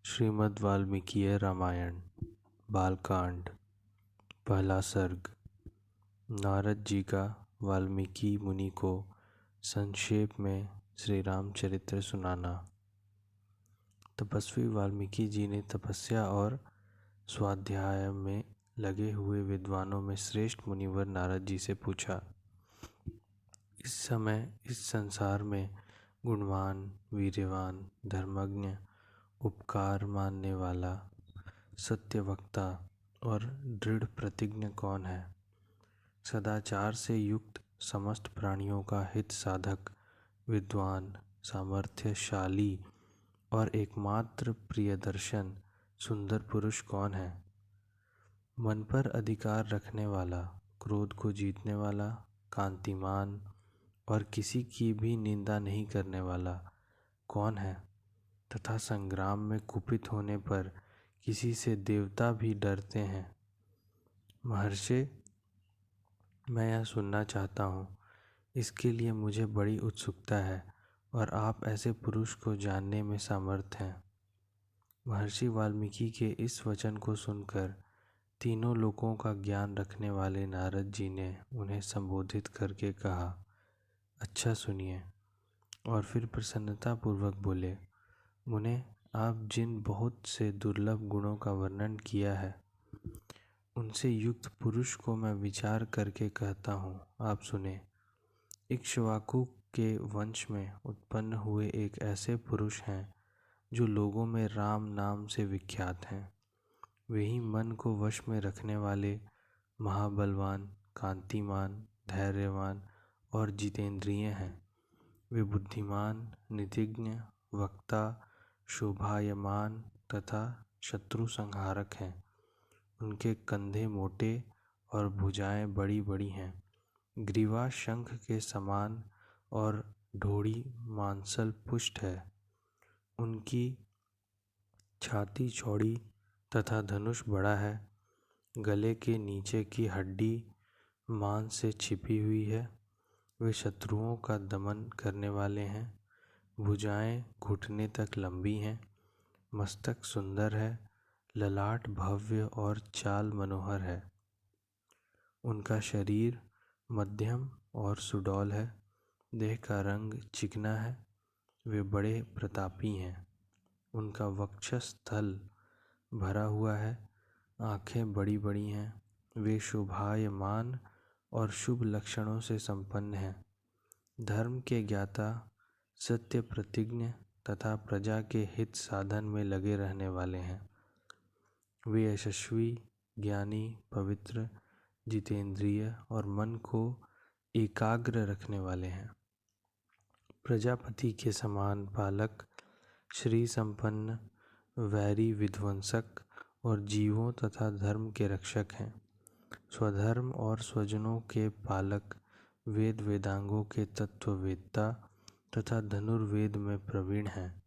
श्रीमद् वाल्मीकिये रामायण बालकांड। पहला सर्ग। नारद जी का वाल्मीकि मुनि को संक्षेप में श्री रामचरित्र सुनाना। तपस्वी वाल्मीकि जी ने तपस्या और स्वाध्याय में लगे हुए विद्वानों में श्रेष्ठ मुनिवर नारद जी से पूछा, इस समय इस संसार में गुणवान, वीर्यवान, धर्मज्ञ, उपकार मानने वाला, सत्यवक्ता और दृढ़ प्रतिज्ञ कौन है? सदाचार से युक्त, समस्त प्राणियों का हित साधक, विद्वान, सामर्थ्यशाली और एकमात्र प्रियदर्शन सुंदर पुरुष कौन है? मन पर अधिकार रखने वाला, क्रोध को जीतने वाला, कांतिमान और किसी की भी निंदा नहीं करने वाला कौन है? तथा संग्राम में कुपित होने पर किसी से देवता भी डरते हैं। महर्षि, मैं यह सुनना चाहता हूँ, इसके लिए मुझे बड़ी उत्सुकता है और आप ऐसे पुरुष को जानने में समर्थ हैं। महर्षि वाल्मीकि के इस वचन को सुनकर तीनों लोकों का ज्ञान रखने वाले नारद जी ने उन्हें संबोधित करके कहा, अच्छा सुनिए। और फिर प्रसन्नतापूर्वक बोले, मुने, आप जिन बहुत से दुर्लभ गुणों का वर्णन किया है, उनसे युक्त पुरुष को मैं विचार करके कहता हूँ, आप सुने। इक्ष्वाकु के वंश में उत्पन्न हुए एक ऐसे पुरुष हैं जो लोगों में राम नाम से विख्यात हैं। वे ही मन को वश में रखने वाले, महाबलवान, कांतिमान, धैर्यवान और जितेंद्रिय हैं। वे बुद्धिमान, नीतिज्ञ, वक्ता, शोभायमान तथा शत्रु संहारक हैं। उनके कंधे मोटे और भुजाएं बड़ी बड़ी हैं। ग्रीवा शंख के समान और ढोड़ी मांसल पुष्ट है। उनकी छाती चौड़ी तथा धनुष बड़ा है। गले के नीचे की हड्डी मांस से छिपी हुई है। वे शत्रुओं का दमन करने वाले हैं। भुजाएं घुटने तक लंबी हैं। मस्तक सुंदर है। ललाट भव्य और चाल मनोहर है। उनका शरीर मध्यम और सुडौल है। देह का रंग चिकना है। वे बड़े प्रतापी हैं। उनका वक्षस्थल भरा हुआ है। आँखें बड़ी बड़ी हैं। वे शोभायमान और शुभ लक्षणों से संपन्न हैं। धर्म के ज्ञाता, सत्य प्रतिज्ञ तथा प्रजा के हित साधन में लगे रहने वाले हैं। वे यशस्वी, ज्ञानी, पवित्र, जितेंद्रिय और मन को एकाग्र रखने वाले हैं। प्रजापति के समान पालक, श्री संपन्न, वैरी विध्वंसक और जीवों तथा धर्म के रक्षक हैं। स्वधर्म और स्वजनों के पालक, वेद वेदांगों के तत्ववेत्ता तथा धनुर्वेद में प्रवीण हैं।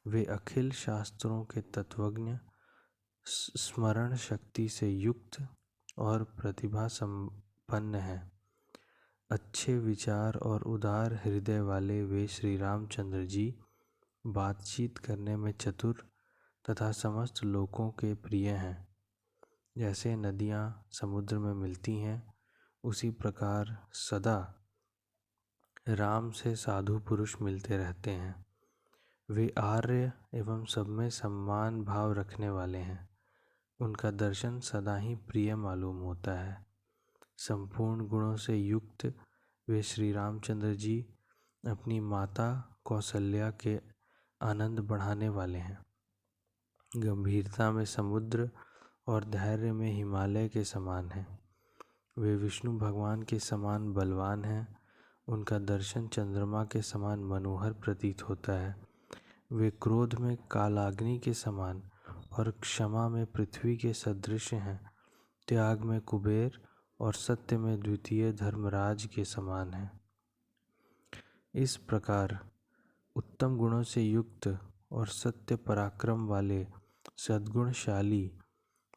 वे अखिल शास्त्रों के तत्वज्ञ, स्मरण शक्ति से युक्त और प्रतिभा संपन्न हैं। अच्छे विचार और उदार हृदय वाले वे श्री रामचंद्र जी बातचीत करने में चतुर तथा समस्त लोकों के प्रिय हैं। जैसे नदियाँ समुद्र में मिलती हैं, उसी प्रकार सदा राम से साधु पुरुष मिलते रहते हैं। वे आर्य एवं सब में सम्मान भाव रखने वाले हैं। उनका दर्शन सदा ही प्रिय मालूम होता है। संपूर्ण गुणों से युक्त वे श्री रामचंद्र जी अपनी माता कौशल्या के आनंद बढ़ाने वाले हैं। गंभीरता में समुद्र और धैर्य में हिमालय के समान हैं। वे विष्णु भगवान के समान बलवान हैं। उनका दर्शन चंद्रमा के समान मनोहर प्रतीत होता है। वे क्रोध में कालाग्नि के समान और क्षमा में पृथ्वी के सदृश हैं। त्याग में कुबेर और सत्य में द्वितीय धर्मराज के समान हैं। इस प्रकार उत्तम गुणों से युक्त और सत्य पराक्रम वाले सद्गुणशाली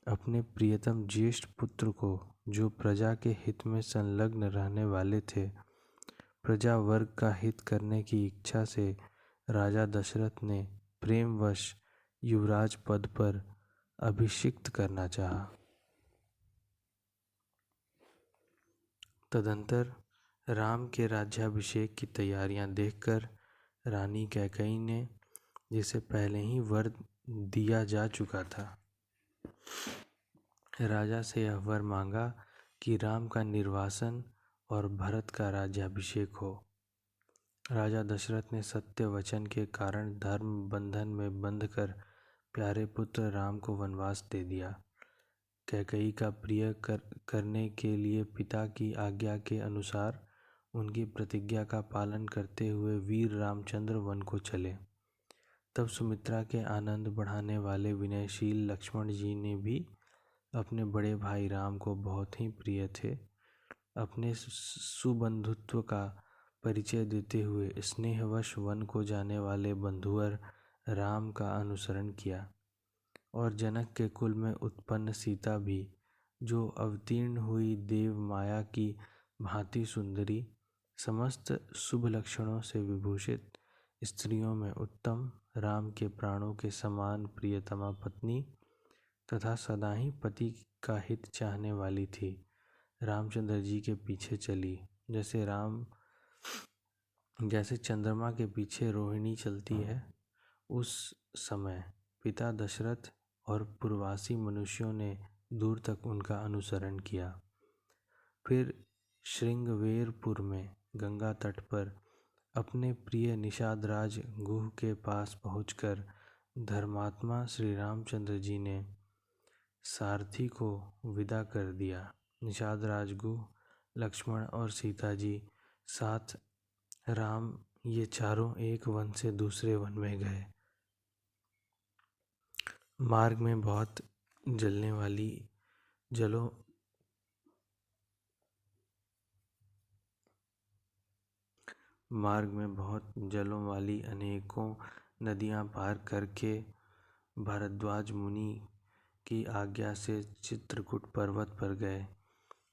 अपने प्रियतम ज्येष्ठ पुत्र को, जो प्रजा के हित में संलग्न रहने वाले थे, प्रजा वर्ग का हित करने की इच्छा से राजा दशरथ ने प्रेमवश युवराज पद पर अभिषिक्त करना चाहा। तदंतर राम के राज्याभिषेक की तैयारियां देखकर रानी कैकेयी ने, जिसे पहले ही वर दिया जा चुका था, राजा से यह वर मांगा कि राम का निर्वासन और भरत का राज्याभिषेक हो। राजा दशरथ ने सत्य वचन के कारण धर्म बंधन में बंधकर प्यारे पुत्र राम को वनवास दे दिया। कैकेयी का प्रिय करने के लिए पिता की आज्ञा के अनुसार उनकी प्रतिज्ञा का पालन करते हुए वीर रामचंद्र वन को चले। तब सुमित्रा के आनंद बढ़ाने वाले विनयशील लक्ष्मण जी ने भी अपने बड़े भाई राम को बहुत ही प्रिय थे। अपने सुबंधुत्व का परिचय देते हुए स्नेहवश वन को जाने वाले बंधुवर राम का अनुसरण किया और जनक के कुल में उत्पन्न सीता भी, जो अवतीर्ण हुई देव माया की भांति सुंदरी, समस्त शुभ लक्षणों से विभूषित स्त्रियों में उत्तम, राम के प्राणों के समान प्रियतमा पत्नी तथा सदा ही पति का हित चाहने वाली थी, रामचंद्र जी के पीछे चली। जैसे चंद्रमा के पीछे रोहिणी चलती है, उस समय पिता दशरथ और पूर्ववासी मनुष्यों ने दूर तक उनका अनुसरण किया। फिर श्रृंगवेरपुर में गंगा तट पर अपने प्रिय निषादराज गुह के पास पहुंचकर धर्मात्मा श्री रामचंद्र जी ने सारथी को विदा कर दिया। निषादराज गुह, लक्ष्मण और सीता जी साथ राम ये चारों एक वन से दूसरे वन में गए। मार्ग में बहुत जलों वाली अनेकों नदियां पार करके भारद्वाज मुनि की आज्ञा से चित्रकूट पर्वत पर गए।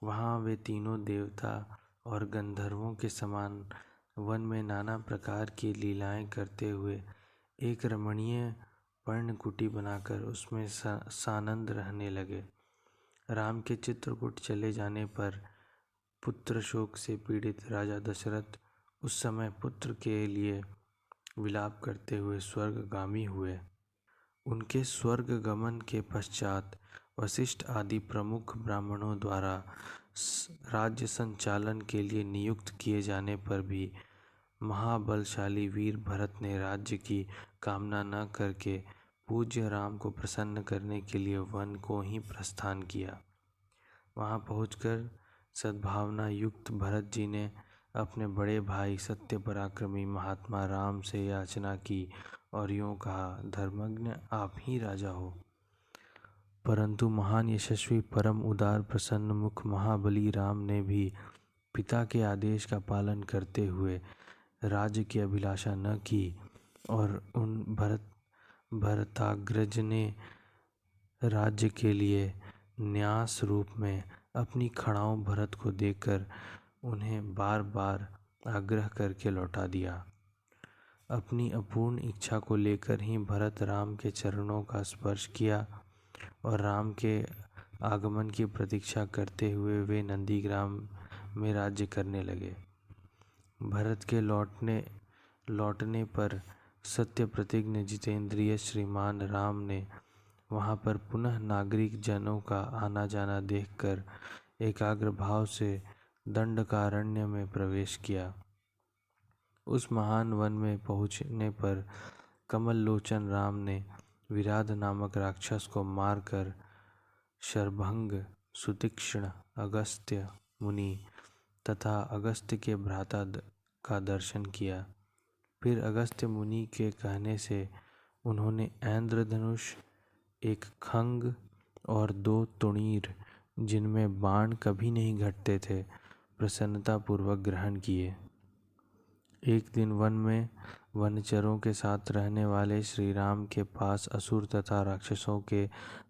वहां वे तीनों देवता और गंधर्वों के समान वन में नाना प्रकार की लीलाएं करते हुए एक रमणीय पर्णकुटी बनाकर उसमें सानंद रहने लगे। राम के चित्रकूट चले जाने पर पुत्र शोक से पीड़ित राजा दशरथ उस समय पुत्र के लिए विलाप करते हुए स्वर्गगामी हुए। उनके स्वर्ग गमन के पश्चात वशिष्ठ आदि प्रमुख ब्राह्मणों द्वारा राज्य संचालन के लिए नियुक्त किए जाने पर भी महाबलशाली वीर भरत ने राज्य की कामना न करके पूज्य राम को प्रसन्न करने के लिए वन को ही प्रस्थान किया। वहां पहुंचकर सद्भावना युक्त भरत जी ने अपने बड़े भाई सत्य पराक्रमी महात्मा राम से याचना की और यूं कहा, धर्मज्ञ आप ही राजा हो। परंतु महान यशस्वी परम उदार प्रसन्न मुख महाबली राम ने भी पिता के आदेश का पालन करते हुए राज्य की अभिलाषा न की और उन भरताग्रज ने राज्य के लिए न्यास रूप में अपनी खड़ाओं भरत को देकर उन्हें बार बार आग्रह करके लौटा दिया। अपनी अपूर्ण इच्छा को लेकर ही भरत राम के चरणों का स्पर्श किया और राम के आगमन की प्रतीक्षा करते हुए वे नंदीग्राम में राज्य करने लगे। भरत के लौटने पर सत्य प्रतिज्ञ जितेंद्रिय श्रीमान राम ने वहां पर पुनः नागरिक जनों का आना जाना देखकर एकाग्र भाव से दंडकारण्य में प्रवेश किया। उस महान वन में पहुंचने पर कमल लोचन राम ने विराध नामक राक्षस को मारकर शरभंग, सुतीक्ष्ण, अगस्त्य मुनि तथा अगस्त्य के भ्राता का दर्शन किया। फिर अगस्त्य मुनि के कहने से उन्होंने ऐन्द्रधनुष, एक खंग और 2 तुणीर, जिनमें बाण कभी नहीं घटते थे, प्रसन्नतापूर्वक ग्रहण किए। एक दिन वन में वनचरों के साथ रहने वाले श्री राम के पास असुर तथा राक्षसों के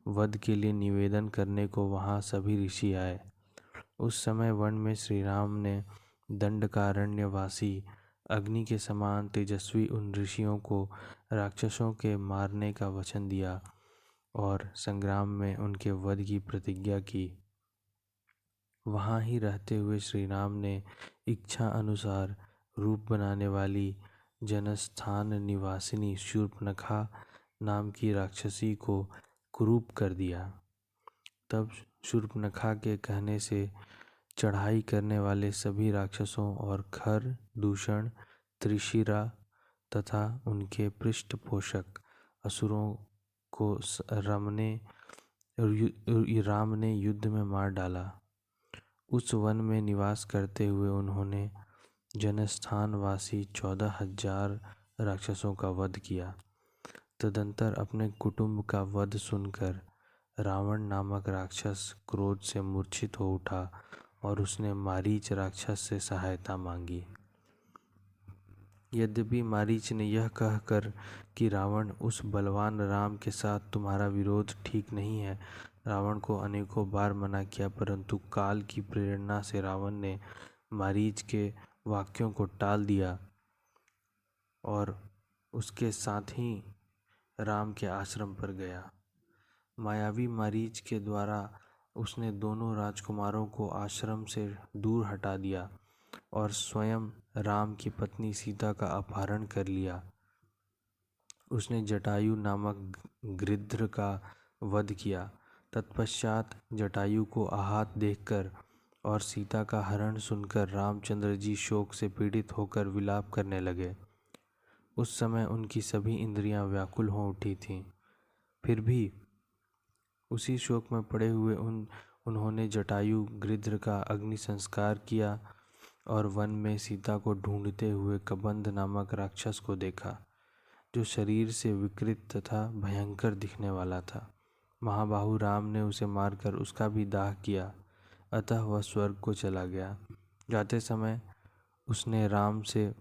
वध के लिए निवेदन करने को वहां सभी ऋषि आए। उस समय वन में श्री राम ने दंडकारण्यवासी अग्नि के समान तेजस्वी उन ऋषियों को राक्षसों के मारने का वचन दिया और संग्राम में उनके वध की प्रतिज्ञा की। वहाँ ही रहते हुए श्री राम ने इच्छा अनुसार रूप बनाने वाली जनस्थान निवासिनी शूर्पणखा नाम की राक्षसी को कुरूप कर दिया। तब शूर्पणखा के कहने से चढ़ाई करने वाले सभी राक्षसों और खर, दूषण, त्रिशिरा तथा उनके पृष्ठपोषक असुरों को राम ने युद्ध में मार डाला। उस वन में निवास करते हुए उन्होंने जनस्थानवासी 14,000 राक्षसों का वध किया। तदंतर अपने कुटुंब का वध सुनकर रावण नामक राक्षस क्रोध से मूर्छित हो उठा और उसने मारीच राक्षस से सहायता मांगी। यद्यपि मारीच ने यह कहकर कि रावण उस बलवान राम के साथ तुम्हारा विरोध ठीक नहीं है, रावण को अनेकों बार मना किया, परंतु काल की प्रेरणा से रावण ने मारीच के वाक्यों को टाल दिया और उसके साथ ही राम के आश्रम पर गया। मायावी मारीच के द्वारा उसने दोनों राजकुमारों को आश्रम से दूर हटा दिया और स्वयं राम की पत्नी सीता का अपहरण कर लिया। उसने जटायु नामक गृध्र का वध किया। तत्पश्चात जटायु को आहत देखकर और सीता का हरण सुनकर रामचंद्र जी शोक से पीड़ित होकर विलाप करने लगे। उस समय उनकी सभी इंद्रियां व्याकुल हो उठी थीं। फिर भी उसी शोक में पड़े हुए उन्होंने जटायु गृध्र का अग्नि संस्कार किया और वन में सीता को ढूंढते हुए कबंध नामक राक्षस को देखा, जो शरीर से विकृत तथा भयंकर दिखने वाला था। महाबाहु राम ने उसे मारकर उसका भी दाह किया, अतः वह स्वर्ग को चला गया। जाते समय उसने राम से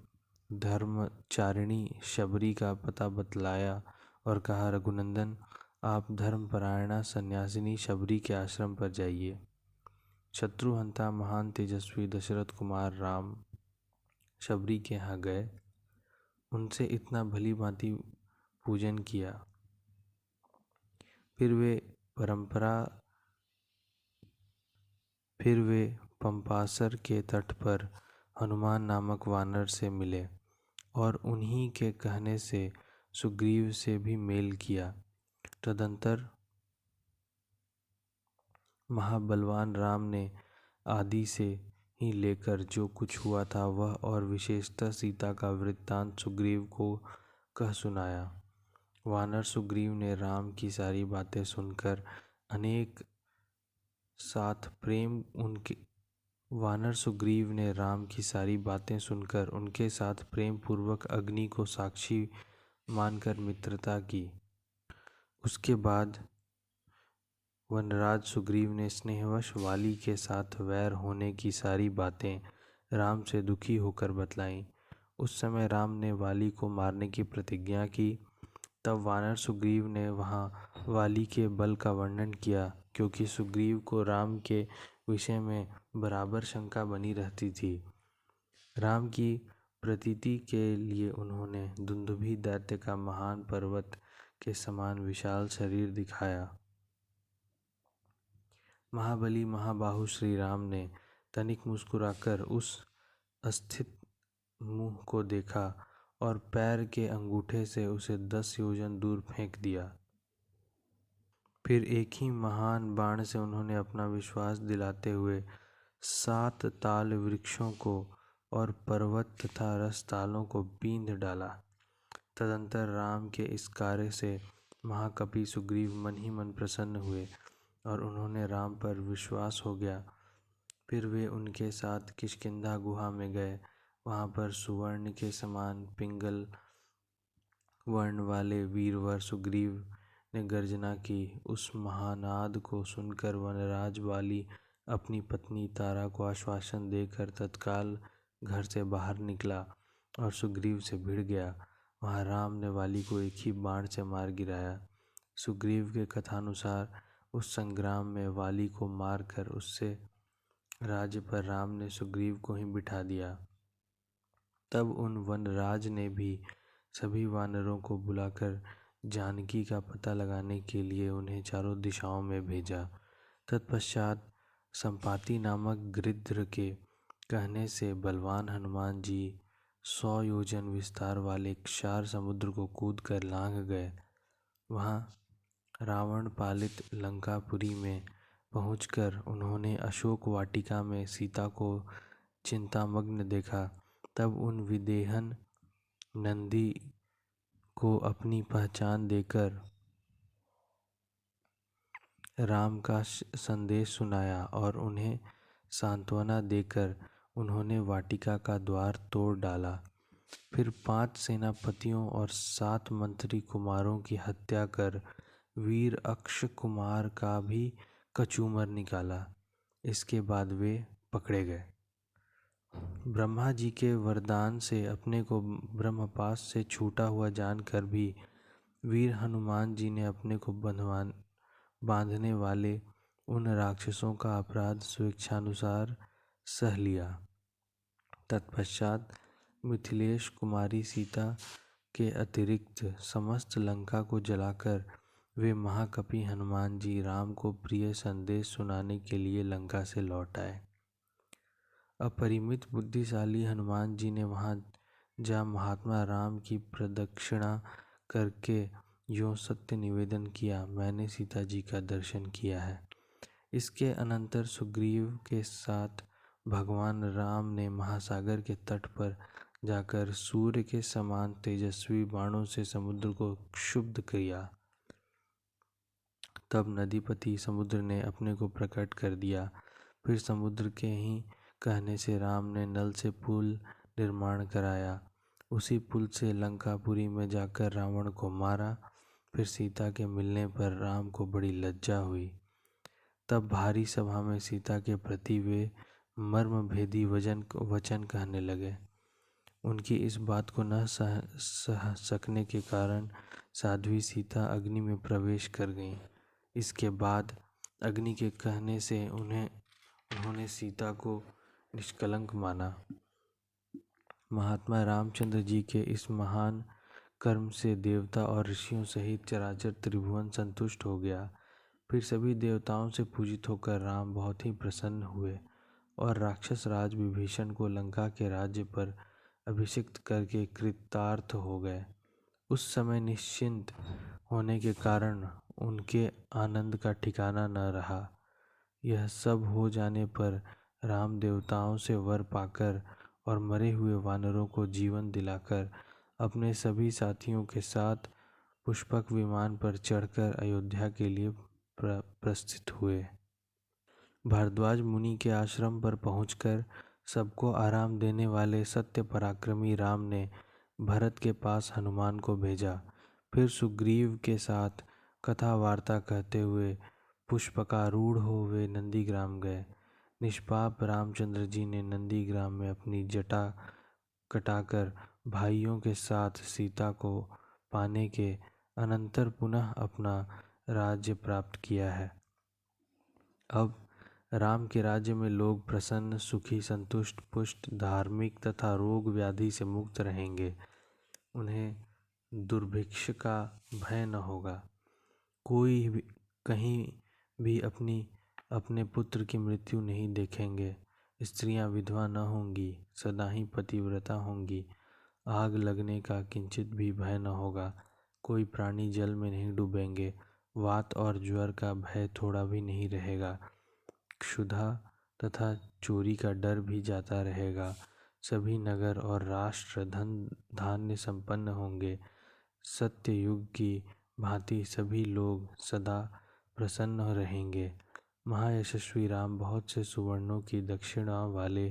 धर्मचारिणी शबरी का पता बतलाया और कहा, रघुनंदन, आप धर्मपरायणा सन्यासिनी शबरी के आश्रम पर जाइए। शत्रुहंता महान तेजस्वी दशरथ कुमार राम शबरी के यहाँ गए, उनसे इतना भली भांति पूजन किया। फिर वे पंपासर के तट पर हनुमान नामक वानर से मिले और उन्हीं के कहने से सुग्रीव से भी मेल किया। तदंतर महाबलवान राम ने आदि से ही लेकर जो कुछ हुआ था वह और विशेषतः सीता का वृत्तांत सुग्रीव को कह सुनाया। वानर सुग्रीव ने राम की सारी बातें सुनकर उनके साथ प्रेम पूर्वक अग्नि को साक्षी मानकर मित्रता की। उसके बाद वनराज सुग्रीव ने स्नेहवश वाली के साथ वैर होने की सारी बातें राम से दुखी होकर बतलाईं। उस समय राम ने वाली को मारने की प्रतिज्ञा की। तब वानर सुग्रीव ने वहाँ वाली के बल का वर्णन किया, क्योंकि सुग्रीव को राम के विषय में बराबर शंका बनी रहती थी। राम की प्रतीति के लिए उन्होंने दुंदुभि दैत्य का महान पर्वत के समान विशाल शरीर दिखाया। महाबली महाबाहु श्री राम ने तनिक मुस्कुराकर उस अस्थित मुंह को देखा और पैर के अंगूठे से उसे 10 योजन दूर फेंक दिया। फिर एक ही महान बाण से उन्होंने अपना विश्वास दिलाते हुए 7 ताल वृक्षों को और पर्वत तथा रसतालों को बींध डाला। तदंतर राम के इस कार्य से महाकपि सुग्रीव मन ही मन प्रसन्न हुए और उन्होंने राम पर विश्वास हो गया। फिर वे उनके साथ किष्किंधा गुहा में गए। वहाँ पर सुवर्ण के समान पिंगल वर्ण वाले वीरवर सुग्रीव ने गर्जना की। उस महानाद को सुनकर वनराज वाली अपनी पत्नी तारा को आश्वासन देकर तत्काल घर से बाहर निकला और सुग्रीव से भिड़ गया। वहाँ राम ने वाली को एक ही बाण से मार गिराया। सुग्रीव के कथानुसार उस संग्राम में वाली को मारकर उससे राज्य पर राम ने सुग्रीव को ही बिठा दिया। तब उन वनराज ने भी सभी वानरों को बुलाकर जानकी का पता लगाने के लिए उन्हें चारों दिशाओं में भेजा। तत्पश्चात संपाति नामक गृध्र के कहने से बलवान हनुमान जी 100 योजन विस्तार वाले क्षार समुद्र को कूद कर लांघ गए। वहाँ रावण पालित लंकापुरी में पहुंचकर उन्होंने अशोक वाटिका में सीता को चिंतामग्न देखा। तब उन विदेहन नंदी को अपनी पहचान देकर राम का संदेश सुनाया और उन्हें सांत्वना देकर उन्होंने वाटिका का द्वार तोड़ डाला। फिर 5 सेनापतियों और 7 मंत्री कुमारों की हत्या कर वीर अक्ष कुमार का भी कचूमर निकाला। इसके बाद वे पकड़े गए। ब्रह्मा जी के वरदान से अपने को ब्रह्मपाश से छूटा हुआ जानकर भी वीर हनुमान जी ने अपने को बांधने वाले उन राक्षसों का अपराध स्वेच्छानुसार सह लिया। तत्पश्चात मिथिलेश कुमारी सीता के अतिरिक्त समस्त लंका को जलाकर वे महाकपि हनुमान जी राम को प्रिय संदेश सुनाने के लिए लंका से लौट आए। अपरिमित बुद्धिशाली हनुमान जी ने वहाँ जा महात्मा राम की प्रदक्षिणा करके यूँ सत्य निवेदन किया, मैंने सीता जी का दर्शन किया है। इसके अनंतर सुग्रीव के साथ भगवान राम ने महासागर के तट पर जाकर सूर्य के समान तेजस्वी बाणों से समुद्र को क्षुब्ध किया। तब नदीपति समुद्र ने अपने को प्रकट कर दिया। फिर समुद्र के ही कहने से राम ने नल से पुल निर्माण कराया। उसी पुल से लंकापुरी में जाकर रावण को मारा। फिर सीता के मिलने पर राम को बड़ी लज्जा हुई। तब भारी सभा में सीता के प्रति वे मर्मभेदी वचन कहने लगे। उनकी इस बात को न सह सकने के कारण साध्वी सीता अग्नि में प्रवेश कर गईं। इसके बाद अग्नि के कहने से उन्होंने सीता को निष्कलंक माना। महात्मा रामचंद्र जी के इस महान कर्म से देवता और ऋषियों सहित चराचर त्रिभुवन संतुष्ट हो गया। फिर सभी देवताओं से पूजित होकर राम बहुत ही प्रसन्न हुए और राक्षस राज विभीषण को लंका के राज्य पर अभिषिक्त करके कृतार्थ हो गए। उस समय निश्चिंत होने के कारण उनके आनंद का ठिकाना न रहा। यह सब हो जाने पर राम देवताओं से वर पाकर और मरे हुए वानरों को जीवन दिलाकर अपने सभी साथियों के साथ पुष्पक विमान पर चढ़कर अयोध्या के लिए प्रस्थित हुए। भारद्वाज मुनि के आश्रम पर पहुंचकर सबको आराम देने वाले सत्य पराक्रमी राम ने भरत के पास हनुमान को भेजा। फिर सुग्रीव के साथ कथा वार्ता कहते हुए पुष्पकारूढ़ हो वे नंदीग्राम गए। निष्पाप रामचंद्र जी ने नंदीग्राम में अपनी जटा कटाकर भाइयों के साथ सीता को पाने के अनंतर पुनः अपना राज्य प्राप्त किया है। अब राम के राज्य में लोग प्रसन्न, सुखी, संतुष्ट, पुष्ट, धार्मिक तथा रोग व्याधि से मुक्त रहेंगे। उन्हें दुर्भिक्ष का भय न होगा। कोई भी कहीं भी अपने पुत्र की मृत्यु नहीं देखेंगे। स्त्रियां विधवा न होंगी, सदा ही पतिव्रता होंगी। आग लगने का किंचित भी भय न होगा। कोई प्राणी जल में नहीं डूबेंगे। वात और ज्वर का भय थोड़ा भी नहीं रहेगा। क्षुधा तथा चोरी का डर भी जाता रहेगा। सभी नगर और राष्ट्र धन धान्य संपन्न होंगे। सत्य युग की भांति सभी लोग सदा प्रसन्न रहेंगे। महायशस्वी राम बहुत से सुवर्णों की दक्षिणा वाले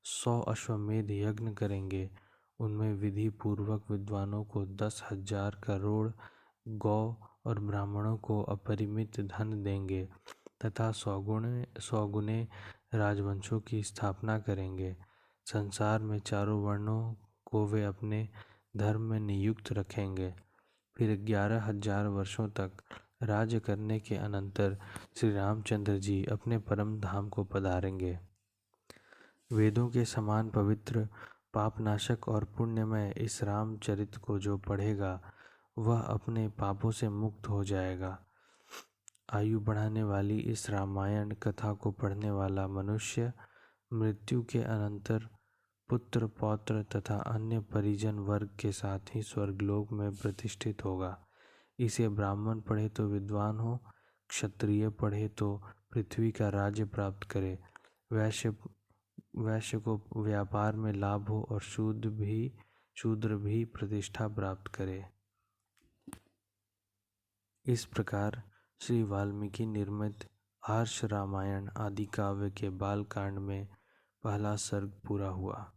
100 अश्वमेध यज्ञ करेंगे। उनमें विधि पूर्वक विद्वानों को 10,000 करोड़ गौ और ब्राह्मणों को अपरिमित धन देंगे तथा 100 गुणे राजवंशों की स्थापना करेंगे। संसार में चारों वर्णों को वे अपने धर्म में नियुक्त रखेंगे। फिर 11,000 वर्षों तक राज्य करने के अनंतर श्री रामचंद्र जी अपने परम धाम को पधारेंगे। वेदों के समान पवित्र पापनाशक और पुण्यमय इस रामचरित को जो पढ़ेगा वह अपने पापों से मुक्त हो जाएगा। आयु बढ़ाने वाली इस रामायण कथा को पढ़ने वाला मनुष्य मृत्यु के अनंतर पुत्र पौत्र तथा अन्य परिजन वर्ग के साथ ही स्वर्गलोक में प्रतिष्ठित होगा। इसे ब्राह्मण पढ़े तो विद्वान हो, क्षत्रिय पढ़े तो पृथ्वी का राज्य प्राप्त करे, वैश्य को व्यापार में लाभ हो और शूद्र भी प्रतिष्ठा प्राप्त करे। इस प्रकार श्री वाल्मीकि निर्मित आर्ष रामायण आदि काव्य के बाल कांड में पहला सर्ग पूरा हुआ।